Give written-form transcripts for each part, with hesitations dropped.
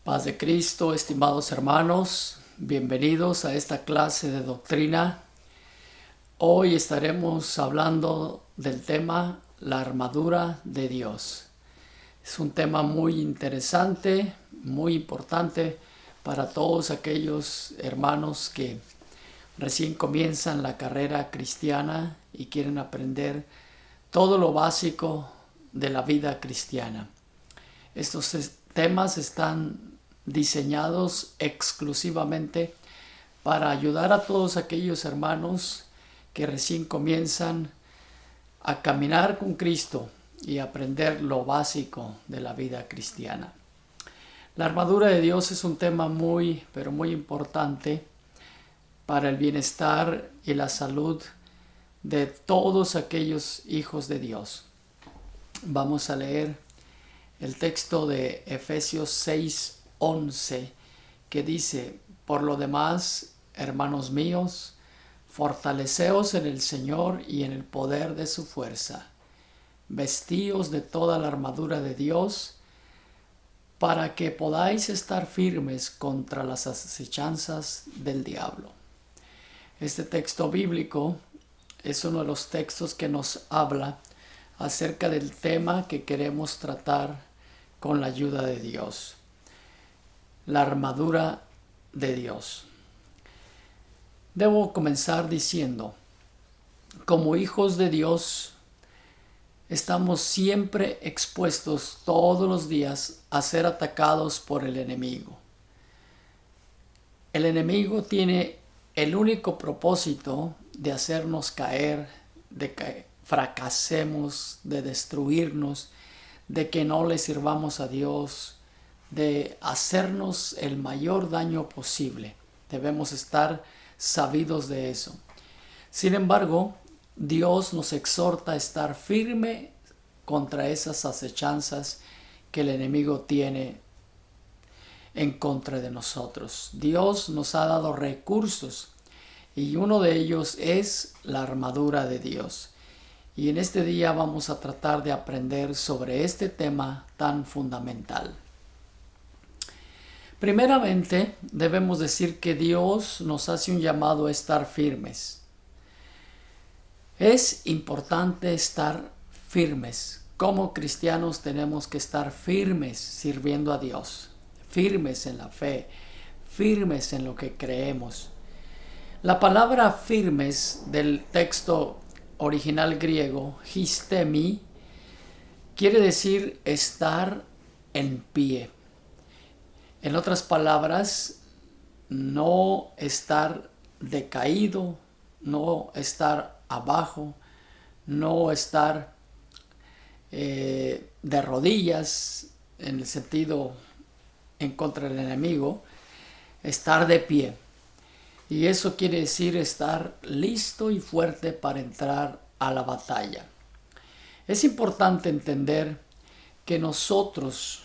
Paz de Cristo, estimados hermanos, bienvenidos a esta clase de doctrina. Hoy estaremos hablando del tema la armadura de Dios. Es un tema muy interesante, muy importante para todos aquellos hermanos que recién comienzan la carrera cristiana y quieren aprender todo lo básico de la vida cristiana. Estos temas están diseñados exclusivamente para ayudar a todos aquellos hermanos que recién comienzan a caminar con Cristo y aprender lo básico de la vida cristiana. La armadura de Dios es un tema muy, pero muy importante para el bienestar y la salud de todos aquellos hijos de Dios. Vamos a leer el texto de Efesios 6:11, que dice: por lo demás, hermanos míos, fortaleceos en el Señor y en el poder de su fuerza. Vestíos de toda la armadura de Dios, para que podáis estar firmes contra las acechanzas del diablo. Este texto bíblico es uno de los textos que nos habla acerca del tema que queremos tratar con la ayuda de Dios. La armadura de Dios. Debo comenzar diciendo, como hijos de Dios, estamos siempre expuestos todos los días a ser atacados por el enemigo. El enemigo tiene el único propósito de hacernos caer, de que fracasemos, de destruirnos, de que no le sirvamos a Dios, de hacernos el mayor daño posible. Debemos estar sabidos de eso. Sin embargo, Dios nos exhorta a estar firme contra esas acechanzas que el enemigo tiene en contra de nosotros. Dios nos ha dado recursos y uno de ellos es la armadura de Dios. Y en este día vamos a tratar de aprender sobre este tema tan fundamental. Primeramente, debemos decir que Dios nos hace un llamado a estar firmes. Es importante estar firmes. Como cristianos tenemos que estar firmes sirviendo a Dios, firmes en la fe, firmes en lo que creemos. La palabra firmes del texto original griego, histemi, quiere decir estar en pie. En otras palabras, no estar decaído, no estar abajo, no estar de rodillas en el sentido en contra del enemigo, estar de pie. Y eso quiere decir estar listo y fuerte para entrar a la batalla. Es importante entender que nosotros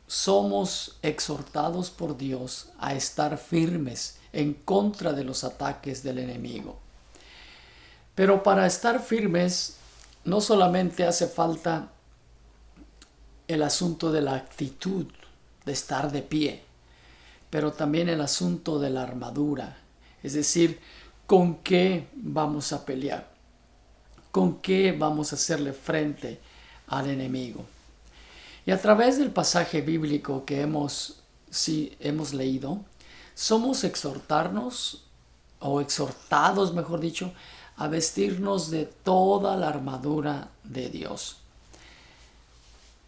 somos exhortados por Dios a estar firmes en contra de los ataques del enemigo. Pero para estar firmes no solamente hace falta el asunto de la actitud de estar de pie, pero también el asunto de la armadura. Es decir, ¿con qué vamos a pelear? ¿Con qué vamos a hacerle frente al enemigo? Y a través del pasaje bíblico que hemos leído, somos exhortados, mejor dicho, a vestirnos de toda la armadura de Dios.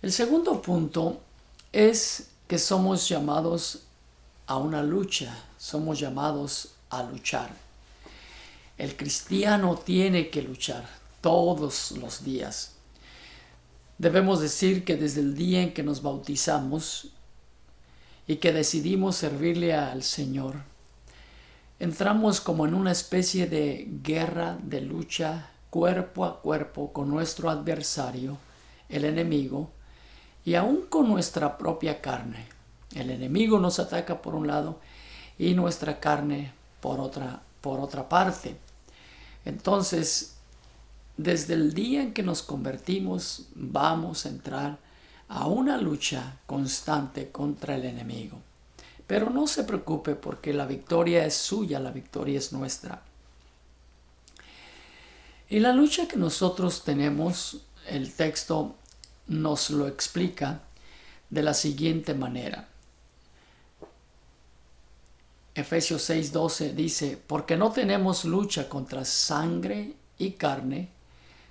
El segundo punto es que somos llamados a una lucha, somos llamados a luchar. El cristiano tiene que luchar todos los días. Debemos decir que desde el día en que nos bautizamos y que decidimos servirle al Señor, entramos como en una especie de guerra, de lucha cuerpo a cuerpo con nuestro adversario, el enemigo, y aún con nuestra propia carne. El enemigo nos ataca por un lado y nuestra carne por otra parte. Entonces, desde el día en que nos convertimos, vamos a entrar a una lucha constante contra el enemigo. Pero no se preocupe porque la victoria es suya, la victoria es nuestra. Y la lucha que nosotros tenemos, el texto nos lo explica de la siguiente manera. Efesios 6:12 dice, porque no tenemos lucha contra sangre y carne,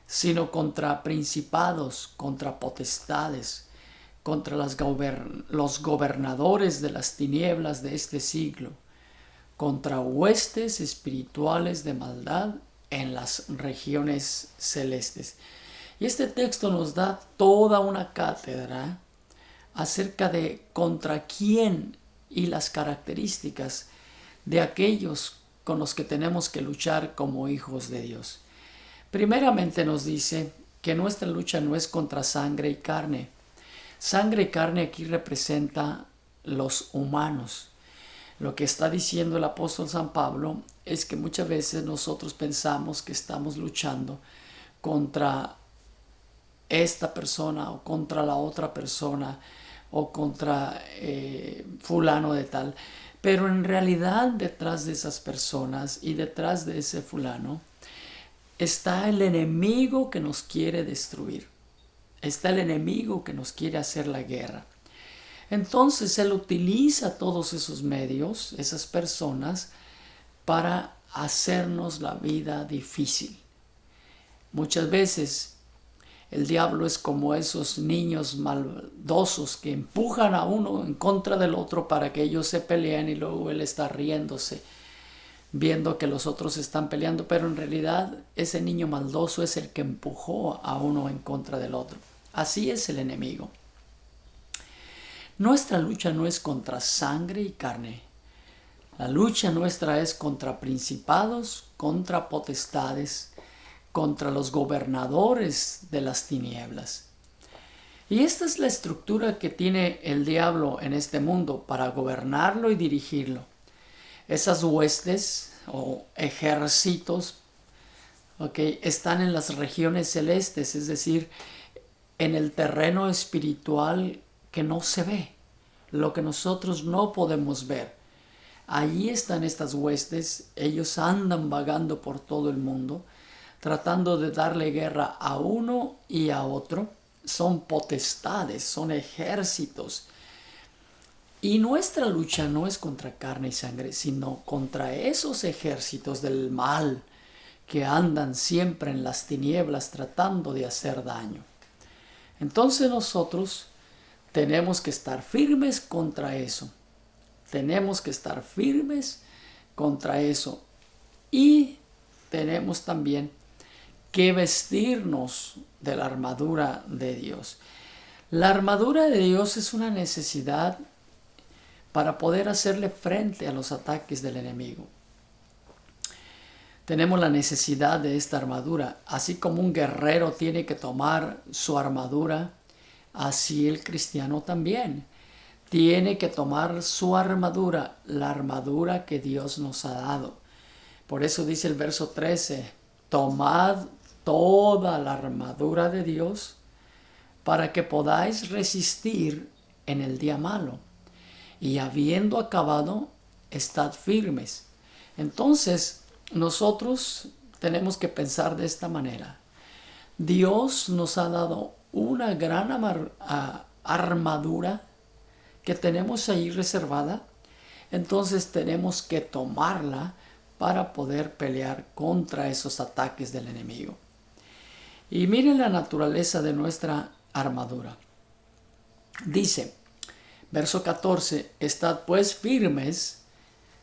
sino contra principados, contra potestades, contra los gobernadores de las tinieblas de este siglo, contra huestes espirituales de maldad en las regiones celestes. Y este texto nos da toda una cátedra acerca de contra quién y las características de aquellos con los que tenemos que luchar como hijos de Dios. Primeramente nos dice que nuestra lucha no es contra sangre y carne. Sangre y carne aquí representa los humanos. Lo que está diciendo el apóstol San Pablo es que muchas veces nosotros pensamos que estamos luchando contra esta persona o contra la otra persona o contra fulano de tal. Pero en realidad detrás de esas personas y detrás de ese fulano está el enemigo que nos quiere destruir. Está el enemigo que nos quiere hacer la guerra. Entonces él utiliza todos esos medios, esas personas, para hacernos la vida difícil. Muchas veces el diablo es como esos niños maldosos que empujan a uno en contra del otro para que ellos se peleen y luego él está riéndose, viendo que los otros están peleando, pero en realidad ese niño maldoso es el que empujó a uno en contra del otro. Así es el enemigo. Nuestra lucha no es contra sangre y carne. La lucha nuestra es contra principados, contra potestades, contra los gobernadores de las tinieblas. Y esta es la estructura que tiene el diablo en este mundo para gobernarlo y dirigirlo. Esas huestes o ejércitos, están en las regiones celestes, es decir, en el terreno espiritual que no se ve, lo que nosotros no podemos ver. Allí están estas huestes, ellos andan vagando por todo el mundo, tratando de darle guerra a uno y a otro. Son potestades, son ejércitos. Y nuestra lucha no es contra carne y sangre, sino contra esos ejércitos del mal que andan siempre en las tinieblas tratando de hacer daño. Entonces nosotros tenemos que estar firmes contra eso. Tenemos que estar firmes contra eso. Y tenemos también que vestirnos de la armadura de Dios. La armadura de Dios es una necesidad para poder hacerle frente a los ataques del enemigo. Tenemos la necesidad de esta armadura. Así como un guerrero tiene que tomar su armadura, así el cristiano también tiene que tomar su armadura, la armadura que Dios nos ha dado. Por eso dice el verso 13, tomad toda la armadura de Dios para que podáis resistir en el día malo. Y habiendo acabado, estad firmes. Entonces, nosotros tenemos que pensar de esta manera. Dios nos ha dado una gran armadura que tenemos ahí reservada. Entonces tenemos que tomarla para poder pelear contra esos ataques del enemigo. Y miren la naturaleza de nuestra armadura. Dice, verso 14, estad pues firmes,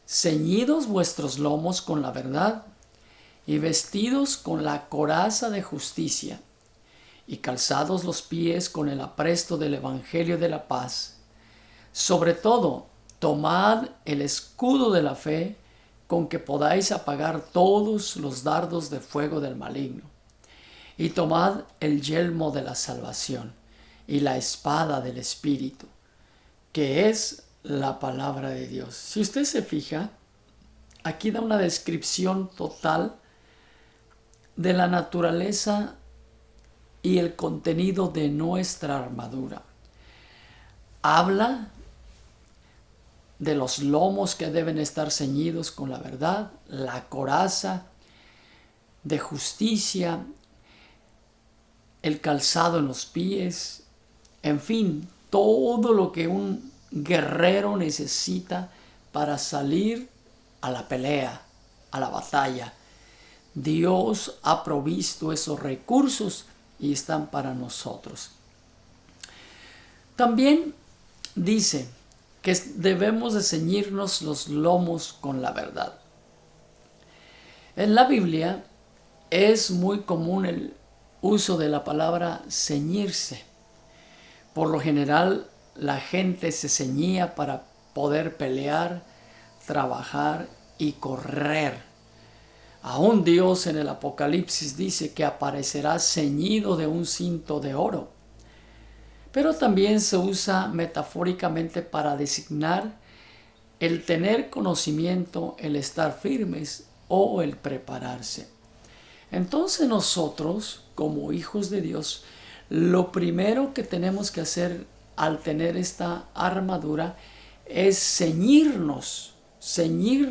ceñidos vuestros lomos con la verdad y vestidos con la coraza de justicia y calzados los pies con el apresto del evangelio de la paz. Sobre todo, tomad el escudo de la fe con que podáis apagar todos los dardos de fuego del maligno. Y tomad el yelmo de la salvación y la espada del Espíritu, que es la palabra de Dios. Si usted se fija, aquí da una descripción total de la naturaleza y el contenido de nuestra armadura. Habla de los lomos que deben estar ceñidos con la verdad, la coraza de justicia, el calzado en los pies, en fin, todo lo que un guerrero necesita para salir a la pelea, a la batalla. Dios ha provisto esos recursos y están para nosotros. También dice que debemos de ceñirnos los lomos con la verdad. En la Biblia es muy común el uso de la palabra ceñirse. Por lo general, la gente se ceñía para poder pelear, trabajar y correr. Aún Dios en el Apocalipsis dice que aparecerá ceñido de un cinto de oro. Pero también se usa metafóricamente para designar el tener conocimiento, el estar firmes o el prepararse. Entonces nosotros, como hijos de Dios, lo primero que tenemos que hacer al tener esta armadura es ceñir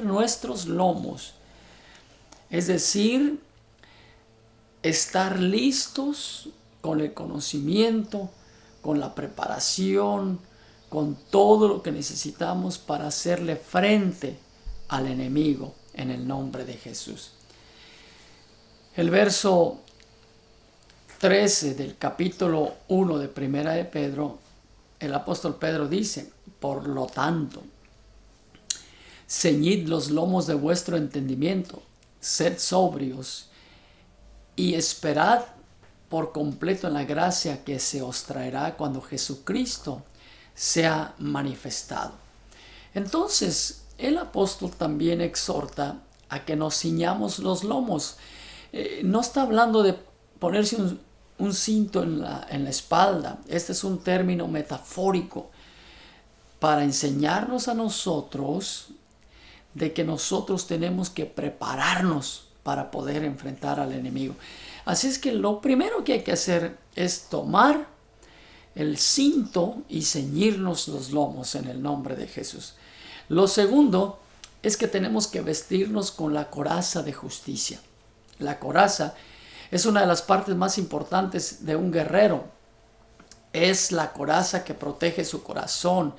nuestros lomos. Es decir, estar listos con el conocimiento, con la preparación, con todo lo que necesitamos para hacerle frente al enemigo en el nombre de Jesús. El verso 13 del capítulo 1 de Primera de Pedro, el apóstol Pedro dice: por lo tanto, ceñid los lomos de vuestro entendimiento, sed sobrios y esperad por completo en la gracia que se os traerá cuando Jesucristo sea manifestado. Entonces, el apóstol también exhorta a que nos ciñamos los lomos. No está hablando de ponerse un cinto en la espalda. Este es un término metafórico para enseñarnos a nosotros de que nosotros tenemos que prepararnos para poder enfrentar al enemigo. Así es que lo primero que hay que hacer es tomar el cinto y ceñirnos los lomos en el nombre de Jesús. Lo segundo es que tenemos que vestirnos con la coraza de justicia. La coraza es una de las partes más importantes de un guerrero. Es la coraza que protege su corazón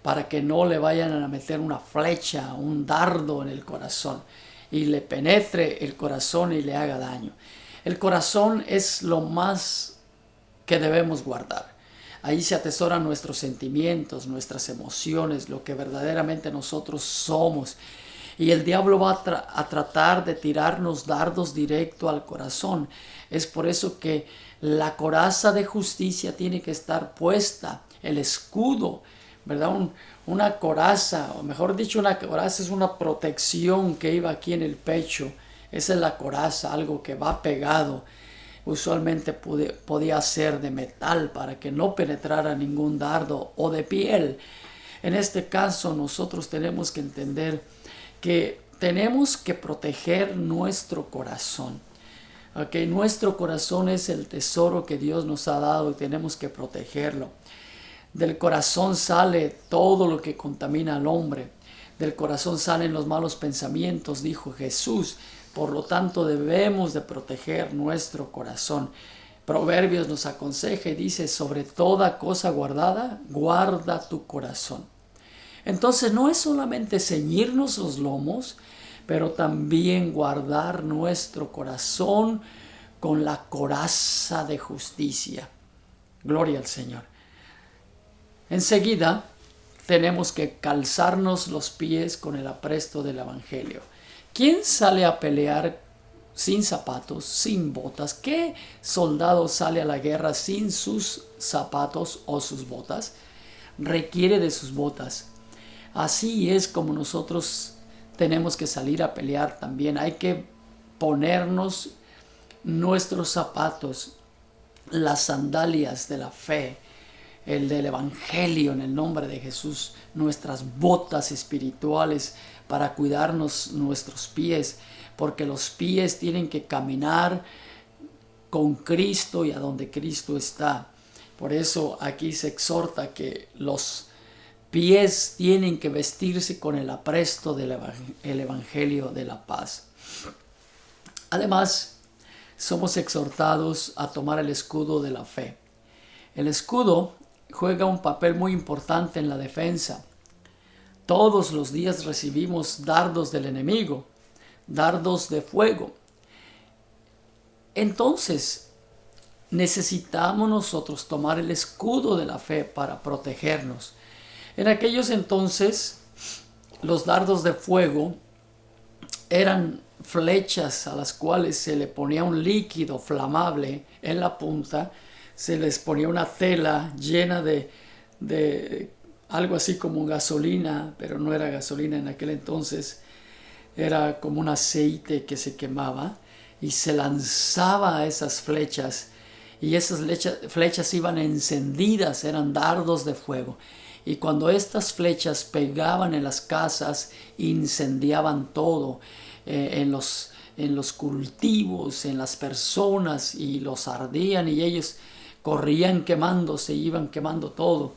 para que no le vayan a meter una flecha, un dardo en el corazón y le penetre el corazón y le haga daño. El corazón es lo más que debemos guardar. Ahí se atesoran nuestros sentimientos, nuestras emociones, lo que verdaderamente nosotros somos. Y el diablo va a tratar de tirarnos dardos directo al corazón. Es por eso que la coraza de justicia tiene que estar puesta, el escudo, ¿verdad? Una coraza, o mejor dicho, una coraza es una protección que iba aquí en el pecho. Esa es la coraza, algo que va pegado. Usualmente podía ser de metal para que no penetrara ningún dardo, o de piel. En este caso nosotros tenemos que entender que tenemos que proteger nuestro corazón. Okay, nuestro corazón es el tesoro que Dios nos ha dado y tenemos que protegerlo. Del corazón sale todo lo que contamina al hombre. Del corazón salen los malos pensamientos, dijo Jesús. Por lo tanto, debemos de proteger nuestro corazón. Proverbios nos aconseja y dice: sobre toda cosa guardada, guarda tu corazón. Entonces, no es solamente ceñirnos los lomos, pero también guardar nuestro corazón con la coraza de justicia. Gloria al Señor. Enseguida, tenemos que calzarnos los pies con el apresto del Evangelio. ¿Quién sale a pelear sin zapatos, sin botas? ¿Qué soldado sale a la guerra sin sus zapatos o sus botas? Requiere de sus botas. Así es como nosotros tenemos que salir a pelear también. Hay que ponernos nuestros zapatos, las sandalias de la fe, el del Evangelio en el nombre de Jesús, nuestras botas espirituales para cuidarnos nuestros pies, porque los pies tienen que caminar con Cristo y a donde Cristo está. Por eso aquí se exhorta que los pies tienen que vestirse con el apresto del evangelio de la paz. Además, somos exhortados a tomar el escudo de la fe. El escudo juega un papel muy importante en la defensa. Todos los días recibimos dardos del enemigo, dardos de fuego. Entonces, necesitamos nosotros tomar el escudo de la fe para protegernos. En aquellos entonces, los dardos de fuego eran flechas a las cuales se le ponía un líquido flamable en la punta, se les ponía una tela llena de algo así como gasolina, pero no era gasolina en aquel entonces, era como un aceite que se quemaba y se lanzaba a esas flechas y esas flechas iban encendidas, eran dardos de fuego. Y cuando estas flechas pegaban en las casas, incendiaban todo, en los cultivos, en las personas, y los ardían y ellos corrían quemándose, iban quemando todo.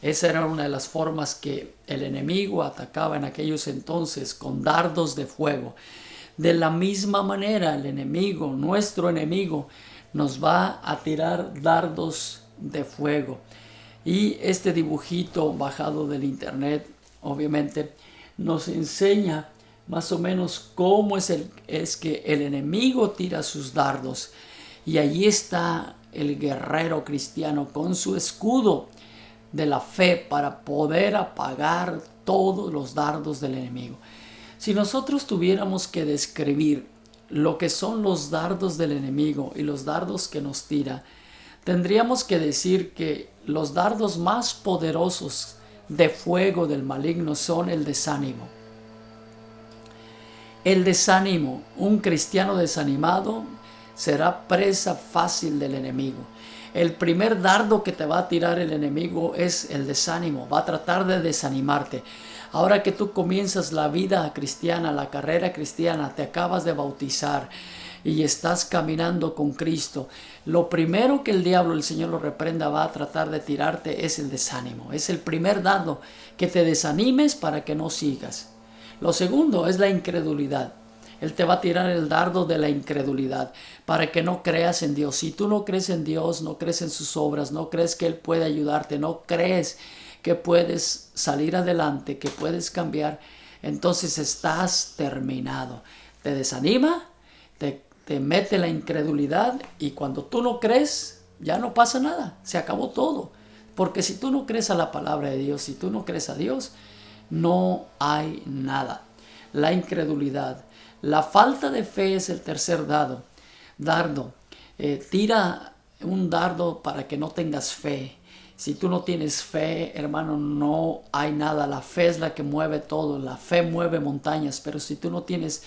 Esa era una de las formas que el enemigo atacaba en aquellos entonces, con dardos de fuego. De la misma manera, el enemigo, nuestro enemigo, nos va a tirar dardos de fuego. Y este dibujito bajado del internet, obviamente, nos enseña más o menos cómo es que el enemigo tira sus dardos. Y allí está el guerrero cristiano con su escudo de la fe para poder apagar todos los dardos del enemigo. Si nosotros tuviéramos que describir lo que son los dardos del enemigo y los dardos que nos tira, tendríamos que decir que los dardos más poderosos de fuego del maligno son el desánimo. El desánimo, un cristiano desanimado será presa fácil del enemigo. El primer dardo que te va a tirar el enemigo es el desánimo, va a tratar de desanimarte. Ahora que tú comienzas la vida cristiana, la carrera cristiana, te acabas de bautizar y estás caminando con Cristo, lo primero que el diablo, el Señor lo reprenda, va a tratar de tirarte es el desánimo. Es el primer dardo, que te desanimes para que no sigas. Lo segundo es la incredulidad. Él te va a tirar el dardo de la incredulidad para que no creas en Dios. Si tú no crees en Dios, no crees en sus obras, no crees que Él puede ayudarte, no crees que puedes salir adelante, que puedes cambiar, entonces estás terminado. Te desanima, te mete la incredulidad y cuando tú no crees, ya no pasa nada, se acabó todo. Porque si tú no crees a la palabra de Dios, si tú no crees a Dios, no hay nada. La incredulidad. La falta de fe es el tercer dardo. Tira un dardo para que no tengas fe. Si tú no tienes fe, hermano, no hay nada. La fe es la que mueve todo. La fe mueve montañas. Pero si tú no tienes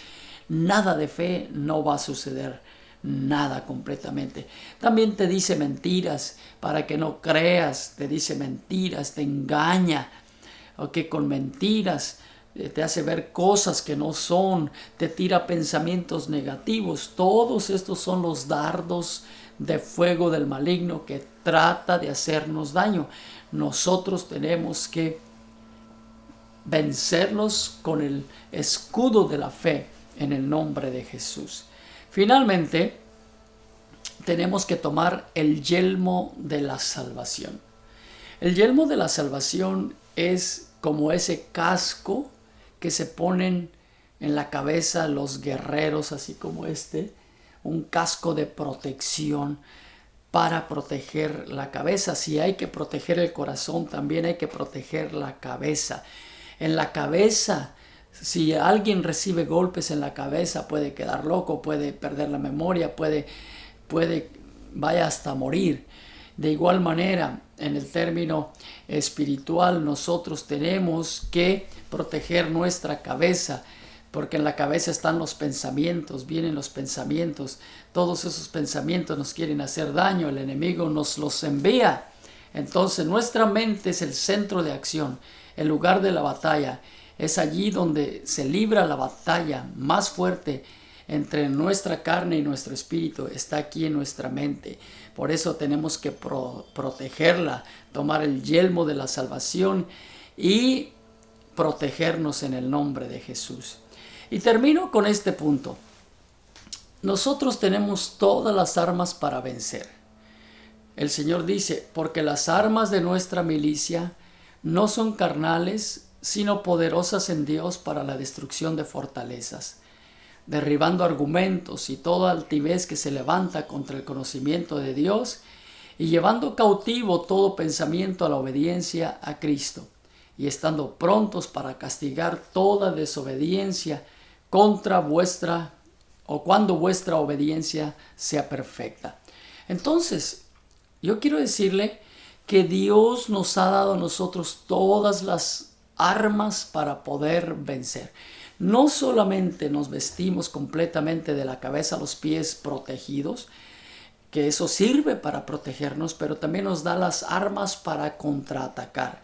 nada de fe, no va a suceder nada completamente. También te dice mentiras para que no creas. Te dice mentiras, te engaña. Que con mentiras te hace ver cosas que no son, te tira pensamientos negativos. Todos estos son los dardos de fuego del maligno que trata de hacernos daño. Nosotros tenemos que vencerlos con el escudo de la fe en el nombre de Jesús. Finalmente, tenemos que tomar el yelmo de la salvación. El yelmo de la salvación es como ese casco que se ponen en la cabeza los guerreros, así como un casco de protección para proteger la cabeza. Si hay que proteger el corazón, también hay que proteger la cabeza. En la cabeza, si alguien recibe golpes en la cabeza, puede quedar loco, puede perder la memoria, vaya hasta morir. De igual manera, en el término espiritual, nosotros tenemos que proteger nuestra cabeza, porque en la cabeza están los pensamientos, vienen los pensamientos. Todos esos pensamientos nos quieren hacer daño, el enemigo nos los envía. Entonces nuestra mente es el centro de acción, el lugar de la batalla. Es allí donde se libra la batalla más fuerte entre nuestra carne y nuestro espíritu, está aquí en nuestra mente. Por eso tenemos que protegerla, tomar el yelmo de la salvación y protegernos en el nombre de Jesús. Y termino con este punto. Nosotros tenemos todas las armas para vencer. El Señor dice, porque las armas de nuestra milicia no son carnales, sino poderosas en Dios para la destrucción de fortalezas, derribando argumentos y toda altivez que se levanta contra el conocimiento de Dios, y llevando cautivo todo pensamiento a la obediencia a Cristo, y estando prontos para castigar toda desobediencia contra vuestra, o cuando vuestra obediencia sea perfecta. Entonces, yo quiero decirle que Dios nos ha dado a nosotros todas las armas para poder vencer. No solamente nos vestimos completamente de la cabeza a los pies protegidos, que eso sirve para protegernos, pero también nos da las armas para contraatacar.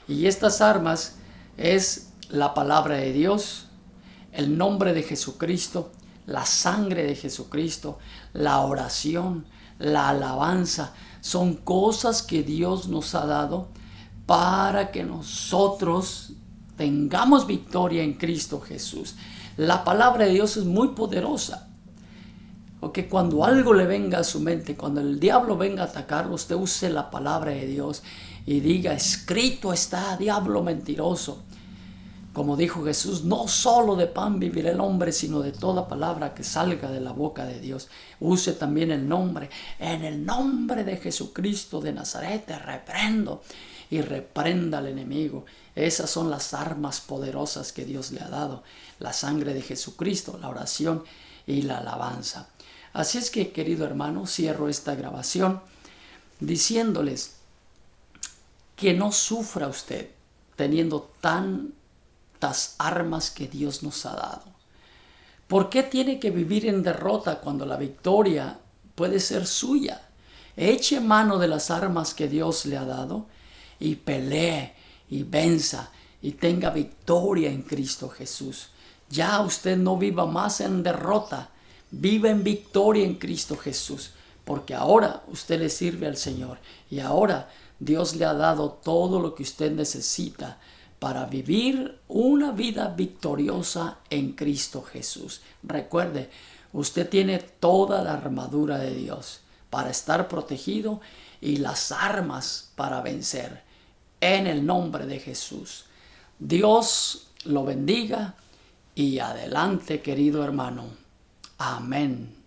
Y estas armas es la palabra de Dios, el nombre de Jesucristo, la sangre de Jesucristo, la oración, la alabanza. Son cosas que Dios nos ha dado para que nosotros tengamos victoria en Cristo Jesús. La palabra de Dios es muy poderosa. Que cuando algo le venga a su mente, cuando el diablo venga a atacarlo, usted use la palabra de Dios y diga, escrito está, diablo mentiroso. Como dijo Jesús, no solo de pan vivirá el hombre, sino de toda palabra que salga de la boca de Dios. Use también el nombre. En el nombre de Jesucristo de Nazaret te reprendo y reprenda al enemigo. Esas son las armas poderosas que Dios le ha dado. La sangre de Jesucristo, la oración y la alabanza. Así es que, querido hermano, cierro esta grabación diciéndoles que no sufra usted teniendo tantas armas que Dios nos ha dado. ¿Por qué tiene que vivir en derrota cuando la victoria puede ser suya? Eche mano de las armas que Dios le ha dado y pelee y venza y tenga victoria en Cristo Jesús. Ya usted no viva más en derrota, viva en victoria en Cristo Jesús, porque ahora usted le sirve al Señor y ahora Dios le ha dado todo lo que usted necesita para vivir una vida victoriosa en Cristo Jesús. Recuerde, usted tiene toda la armadura de Dios para estar protegido y las armas para vencer en el nombre de Jesús. Dios lo bendiga y adelante, querido hermano. Amén.